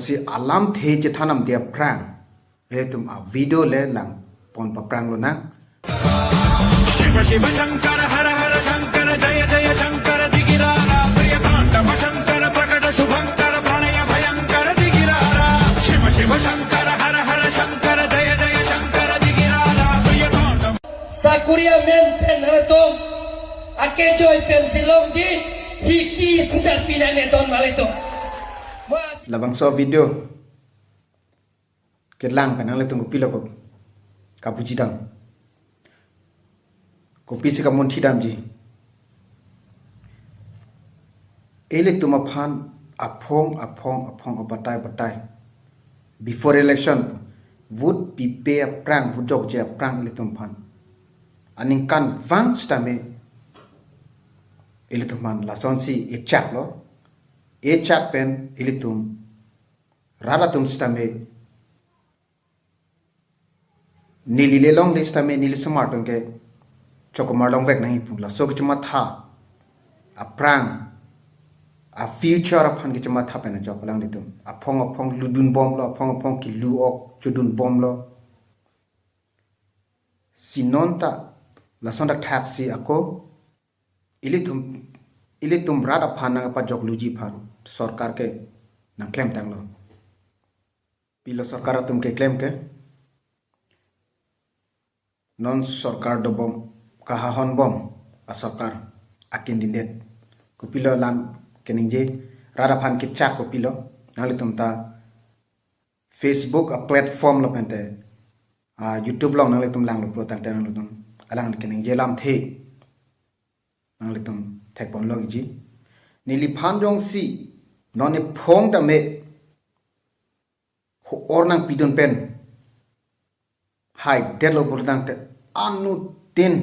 si alam the je thanam dia prang re tum a video le lang pon pa prang lo na Shiv शिव शंकर हर हर शंकर जय जय शंकर दिगिरारा प्रिय तांडव शंकर प्रकट शुभंकर प्रणय भयंकर दिगिरारा शिव शिव शंकर हर हर शंकर जय जय शंकर दिगिरारा प्रिय तांडव Sakuria men pen hatom ake joy pen silong ji hiki sudah pinane don malito labang so video ke lang panang le tung ko pilo ko kapuji dang kopi se kamon thidam ji ele tuma phan apong batai before election would be pay a prank would jog je prank ele tum phan aning kan vang stame ele tum man la son si e chat lo e chat pen ele tum rara tum stame nili le long list stame nili smart ke chokomar long vek nahi pula so ke chuma tha a prank a future aphan ke chuma tha pen jok lang ditum apong ludun bom lo apong ki lu ok chudun bom lo sinonta la sonda taxi ako ilitum rada phana pa jok luji phar sarkar ke na claim tang lo pilo sarkar tum ke claim ke non sarkar do bom kahahon bom a sarkar akin dindet ko pilo lan kening je rada phan ke chak ko pilo nali tum ta Facebook a platform lo pente a YouTube long nali tum lang lo pro tang tang lo tum alang kening je lam the nali tum thek pon lo ji nili phan jong si non e phong ta me or nang pidon pen hai delo burdang te anu tin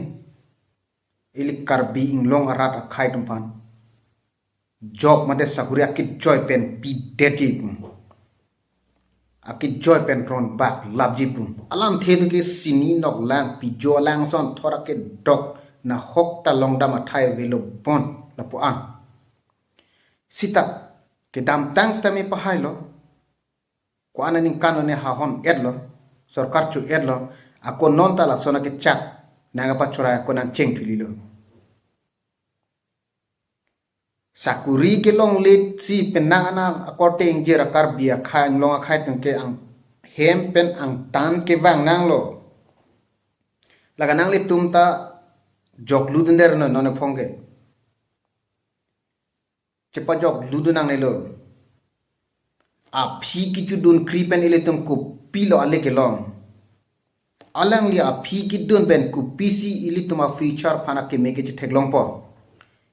ili karbi inglong arat akhai tum pan job made sakuria kit joy pen pi deti akit joy pen ron back labji pun alam the tu ke sini nok lang pi jo lang son thora ke dok na hok ta long dam athai velo bon la po an sita ke dam tang sta me pahai lo ko ananing kanone ha hon edlo sarkar chu edlo ako non ta la sona ke chak nanga pa chura ko nan cheng thili lo sakuri ke long lit si penang ana akorte ingje rakar bia khang long akhai tung ke ang hem pen ang tan ke wang nang lo laga nang lit tum ta jok ludun der no non phongge chepa jok ludun nang ne lo a phi ki chu dun kri pen ile tum ko pilo ale ke long alang li a phi ki dun pen ku pc ile tum a feature phana ke meke che theklong po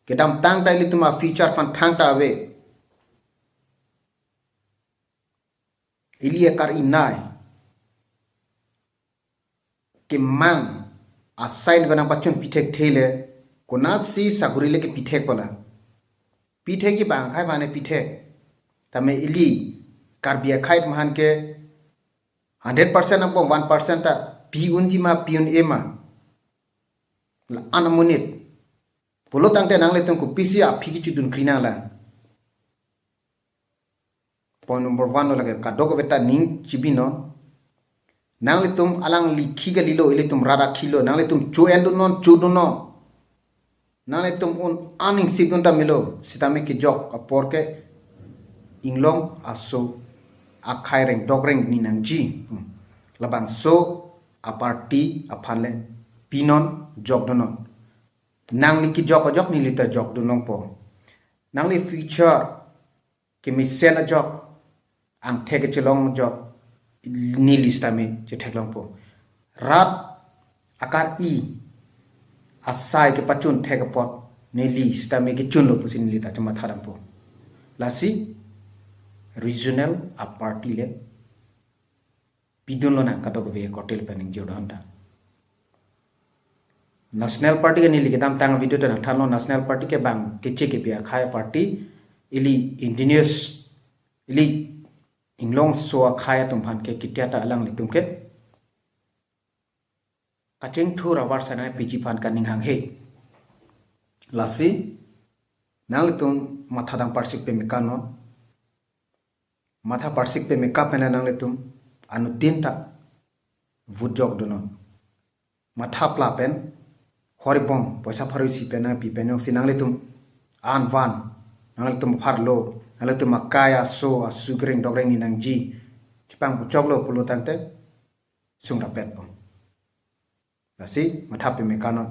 kedam tang tai lituma feature pan thang ta ave ilie kar inai ke mang asign gana bachun pithek thele konat si sagurile ke pithek kola pithek ki bang khai mane pithek tame ili karbia khai mahan ke 100% ampo 1% ta pi unji ma piun ema la anamunit polo tangte nang le tong ku pc a phiki chudun krina la point number 1 lage ka dog beta ning chibino nang le tum alang likhi ga lilo ile tum rara khilo nang le tum chu endu non chu do no nang le tum un aning sidun ta milo sitame ki jok a porke inglong aso a khai reng dog reng ni nang ji labang so a party a phanle pinon jok do non nang li ki jok ni lita jok du nong po nang li future ki mi sen a jok ang theke chelong jok ni lista me che theklong po rat akar i asai ke pachun theke pot ni lista me ki chun lo pusin lita chama thadam po lasi regional a party le pidun lo na kadok ve hotel planning jodon ta national party ke nili kedam tang video tan thalo national party ke bang kiche ke bia khai party ili indigenous ili inglong so khai tum phan ke kitya ta alang li tum ke kacheng thu rawar sana piji phan kaning hang he lasi nang tum mathadang parsik pe mikano Matha parsik pe makeup pena nang letum anu tinta vujok dono. Matha pla pen horibong poisa pharu si pen pi pen si nang letum an van nang letum pharlo nang letum makaya so asugreng dogreng ni nang ji cipang pucok lo pulu tante sung rapet pong. Lasi matha pe mekanon